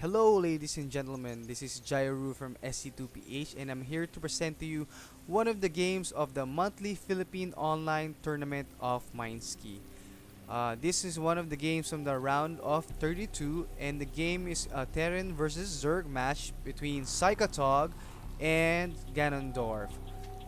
Hello, ladies and gentlemen. This is Jairu from SC2PH, and I'm here to present to you one of the games of the monthly Philippine online tournament of Mindski. This is one of the games from the round of 32, and the game is a Terran versus Zerg match between Psychatog and Ganondorf.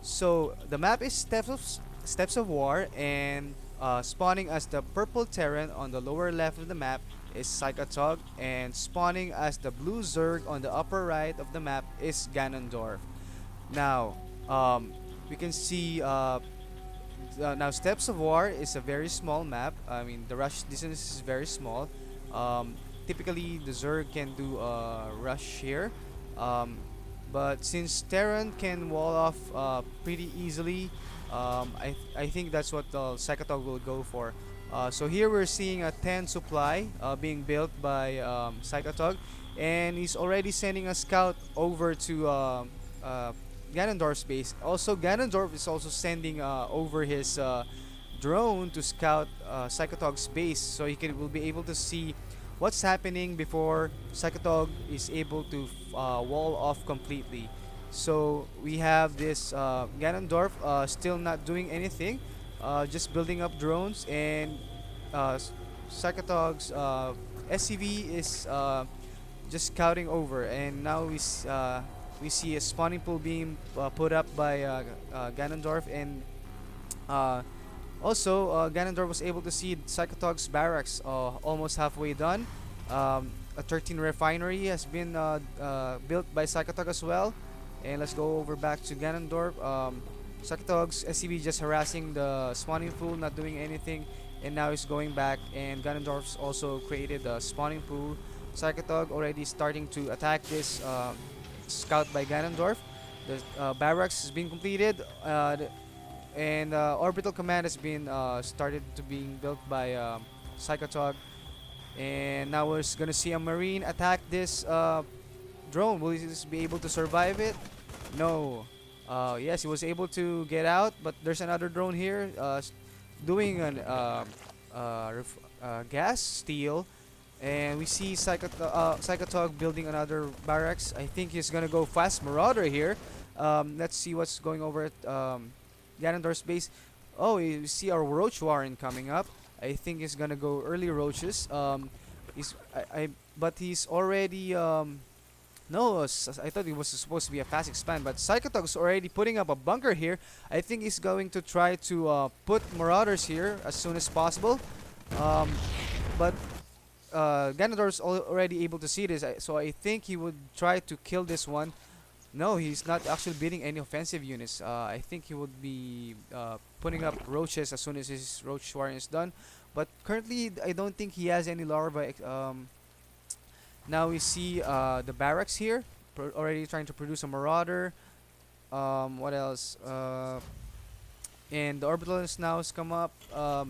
So the map is Steps of War, and spawning as the purple Terran on the lower left of the map is Psychatog, and spawning as the blue Zerg on the upper right of the map is Ganondorf. Now, we can see now Steps of War is a very small map. I mean, the rush distance is very small. Um, Typically, the Zerg can do a rush here. Um, but since Terran can wall off pretty easily, I think that's what the Psychotog will go for. So here we're seeing a 10 supply being built by Psychotog, and he's already sending a scout over to Ganondorf's base. Also, Ganondorf is also sending over his drone to scout Psychotog's base, so will be able to see what's happening before Psychotog is able to wall off completely. So we have this Ganondorf still not doing anything, just building up drones, and Psychotog's SCV is just scouting over, and now we see a spawning pool being put up by Ganondorf, and uh, also Ganondorf was able to see Psychotog's barracks almost halfway done. A 13 refinery has been built by Psychotog as well. And let's go over back to Ganondorf. Psychotog's SCB just harassing the spawning pool, not doing anything, and now he's going back. And Ganondorf's also created a spawning pool. Psychotog already starting to attack this scout by Ganondorf. The barracks has been completed, and orbital command has been started to being built by Psychotog. And now we're gonna see a marine attack this drone. Will he just be able to survive it? No. Yes, he was able to get out, but there's another drone here doing an gas steal, and we see Psychotog building another barracks. I think he's gonna go fast Marauder here. Let's see what's going over at Ganondorf's base. Oh, you see our Roach Warren coming up. I think he's gonna go early Roaches. But he's already no, I thought it was supposed to be a fast expand, but Psychotog's already putting up a bunker here. I think he's going to try to put Marauders here as soon as possible. But Ganondorf's already able to see this, so I think he would try to kill this one. No, he's not actually beating any offensive units. I think he would be putting up roaches as soon as his roach swarm is done. But currently, I don't think he has any larvae. Now we see the barracks here, already trying to produce a marauder. What else? And the orbitals now has come up.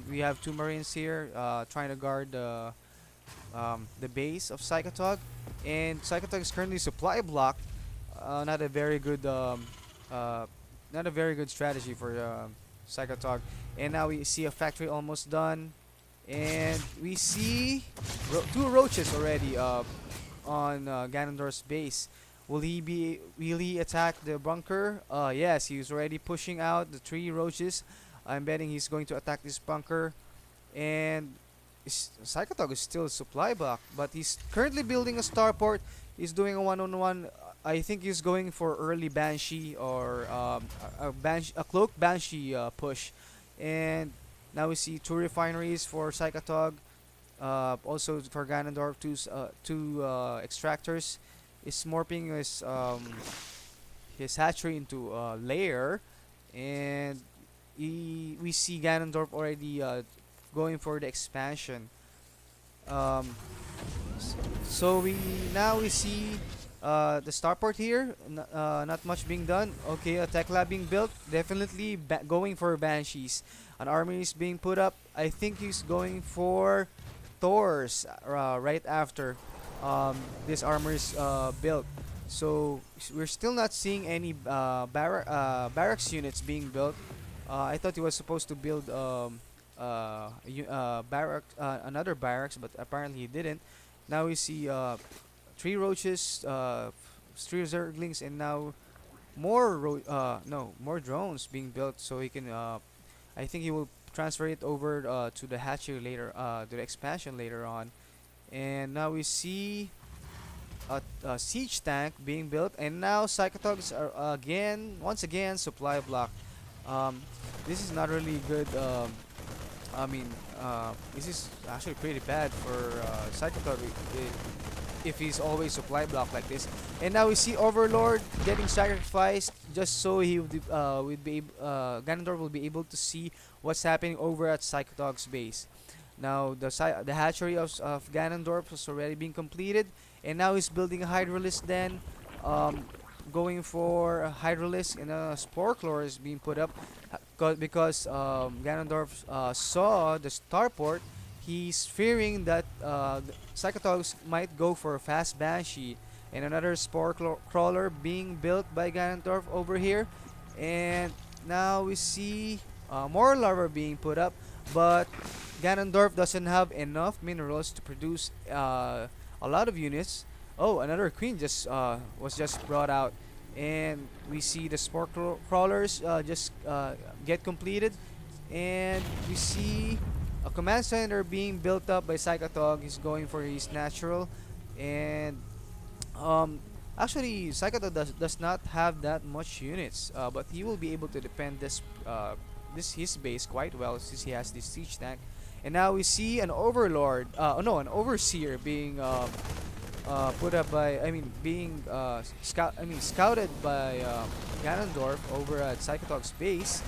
We have two marines here trying to guard the base of Psychotog, and Psychotog is currently supply blocked. Not a very good strategy for Psychotog. And now we see a factory almost done, and we see two roaches already on Ganondorf's base. Will he attack the bunker? Yes, he's already pushing out the three roaches. I'm betting he's going to attack this bunker, and Psychotog is still supply block, but he's currently building a starport. He's doing a one-on-one. I think he's going for early Banshee or a cloak Banshee push. And now we see two refineries for Psychotog. Also for Ganondorf, two extractors. Is morphing his hatchery into a lair, and we see Ganondorf already going for the expansion. Um, so we see the starport here. Not much being done. Okay, a tech lab being built. Definitely going for Banshees. An army is being put up. I think he's going for Thors right after this armor is built. So we're still not seeing any barracks units being built. I thought he was supposed to build another barracks, but apparently he didn't. Now we see three roaches, three zerglings, and now more no, more drones being built, so he can I think he will transfer it over to the hatchery later, to the expansion later on. And now we see a siege tank being built, and now Psychatogs are once again supply block. um, this is not really good. I mean, this is actually pretty bad for Psychotog if he's always supply block like this. And now we see Overlord getting sacrificed just so Ganondorf will be able to see what's happening over at Psychotog's base. Now the hatchery of Ganondorf has already been completed, and now he's building a Hydralisk den, um, going for a Hydralisk, and a Spore Clore is being put up because Ganondorf saw the starport. He's fearing that Psychotogs might go for a fast Banshee, and another Spore Crawler being built by Ganondorf over here. And now we see more larvae being put up, but Ganondorf doesn't have enough minerals to produce a lot of units. Oh, another queen was just brought out, and we see the Spore Crawlers just get completed, and we see a command center being built up by Psychotog. He's going for his natural, and actually Psychotog does not have that much units, but he will be able to defend this his base quite well since he has this siege tank. And now we see an overlord, no, an overseer being put up by, scouted by Ganondorf over at Psychotog's base.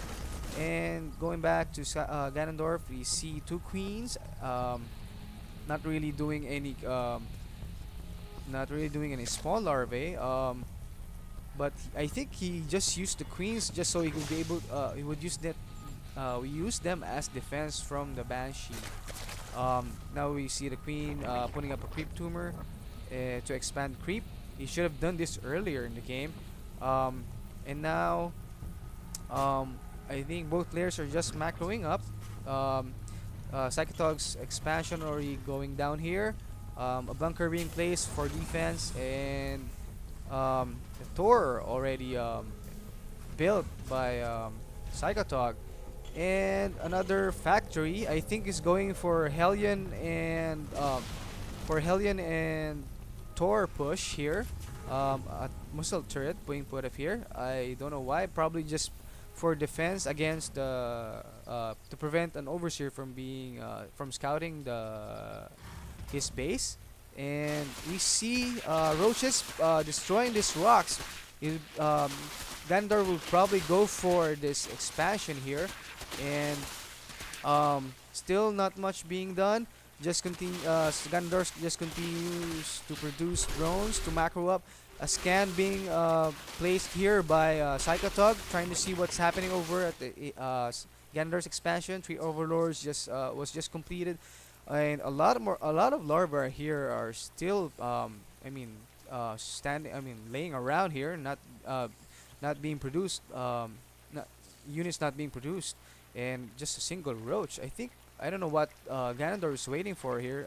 And going back to Ganondorf, we see two queens, not really doing any, small larvae. But I think he just used the queens just so he could be able, he would use that, we use them as defense from the Banshee. Now we see the queen putting up a creep tumor to expand creep. He should have done this earlier in the game. And now I think both players are just macroing up. Psychotog's expansion already going down here. A bunker being placed for defense, and the Tor already built by Psychotog. And another factory, I think, is going for Hellion and Tor push here. A missile turret being put up here. I don't know why. Probably just for defense against to prevent an overseer from being from scouting his base. And we see roaches destroying these rocks. Ganondorf will probably go for this expansion here, and still not much being done. Ganondorf just continues to produce drones to macro up. A scan being placed here by Psychotog, trying to see what's happening over at the Ganondorf's expansion. Three overlords was just completed, and a lot of larvae here are still laying around here, not being produced, units not being produced, and just a single roach. I don't know what Ganondorf is waiting for here.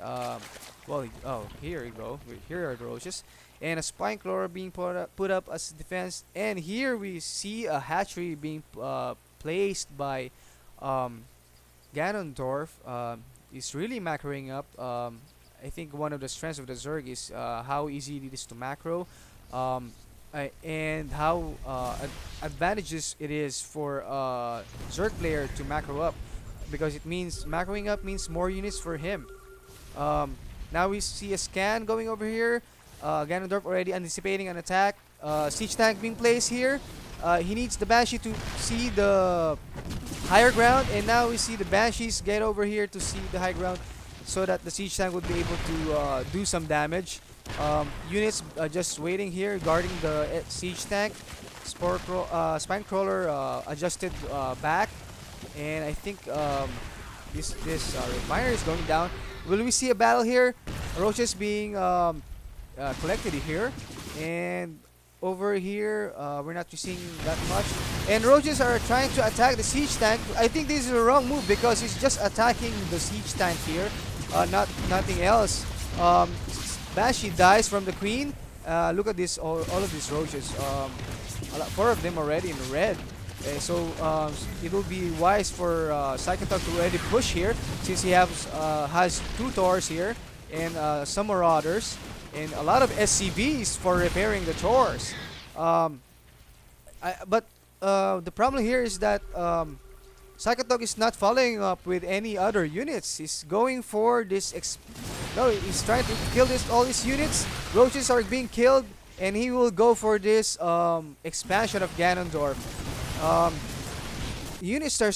Here you go. Here are the roaches, and a spine crawler being put up as defense. And here we see a hatchery being placed by Ganondorf. Is really macroing up. I think one of the strengths of the Zerg is how easy it is to macro, and how advantageous it is for a Zerg player to macro up, because it means macroing up means more units for him. Now we see a scan going over here. Ganondorf already anticipating an attack. Siege tank being placed here. He needs the Banshee to see the higher ground, and now we see the Banshees get over here to see the high ground, so that the siege tank would be able to do some damage. Units just waiting here, guarding the siege tank. Spine crawler adjusted back, and I think this refiner is going down. Will we see a battle here? Roaches being collected here, and over here we're not seeing that much. And roaches are trying to attack the siege tank. I think this is a wrong move because he's just attacking the siege tank here, nothing else. Banshee dies from the queen. Look at this, all of these roaches. Four of them already in red. So it will be wise for Psychatog to already push here, since he has two Thors here and some Marauders and a lot of SCVs for repairing the Thors. But the problem here is that Psychatog is not following up with any other units. He's going for this. No, he's trying to kill all these units. Roaches are being killed, and he will go for this expansion of Ganondorf. Units are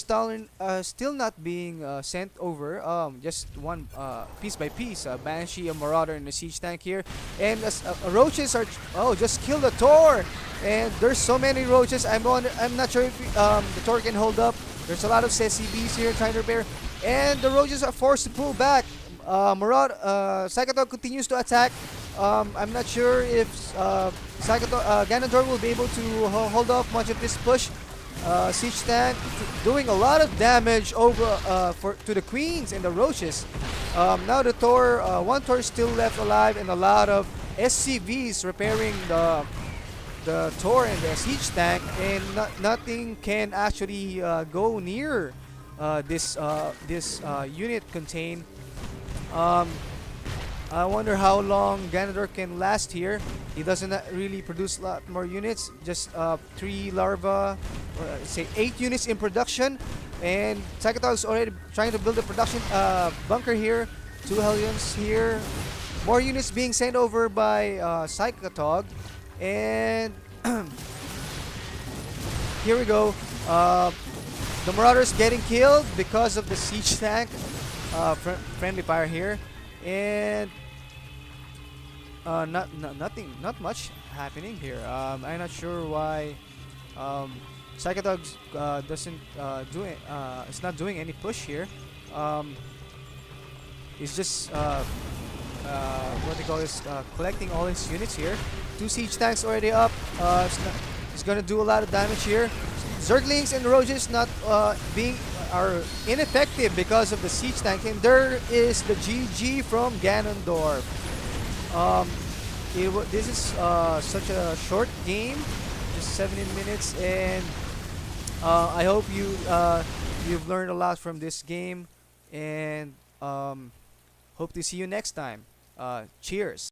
still not being sent over. Just one piece by piece. Banshee, a Marauder, and a Siege Tank here. And roaches are just kill the Thor. And there's so many roaches. I'm not sure if the Thor can hold up. There's a lot of SCVs here trying to repair, and the roaches are forced to pull back. Psychatog continues to attack. I'm not sure if Ganondorf will be able to hold off much of this push. Siege Tank doing a lot of damage over to the queens and the roaches. Now the Thor, one Thor is still left alive, and a lot of SCVs repairing the Thor and the Siege Tank, and nothing can actually go near this unit contain. I wonder how long Ganondorf can last here. He doesn't really produce a lot more units, just 3 larvae, say 8 units in production, and Psychatog is already trying to build a production bunker here. 2 Hellions here, more units being sent over by Psychatog. And here we go. The Marauders getting killed because of the Siege Tank. Friendly fire here, and not much happening here. I'm not sure why Psychatog doesn't it's not doing any push here. He's just what they call this, collecting all his units here. 2 Siege Tanks already up. It's gonna do a lot of damage here. Zerglings and Roaches are ineffective because of the Siege Tank, and there is the GG from Ganondorf. This is such a short game, just 17 minutes, and I hope you've learned a lot from this game, and hope to see you next time. Cheers.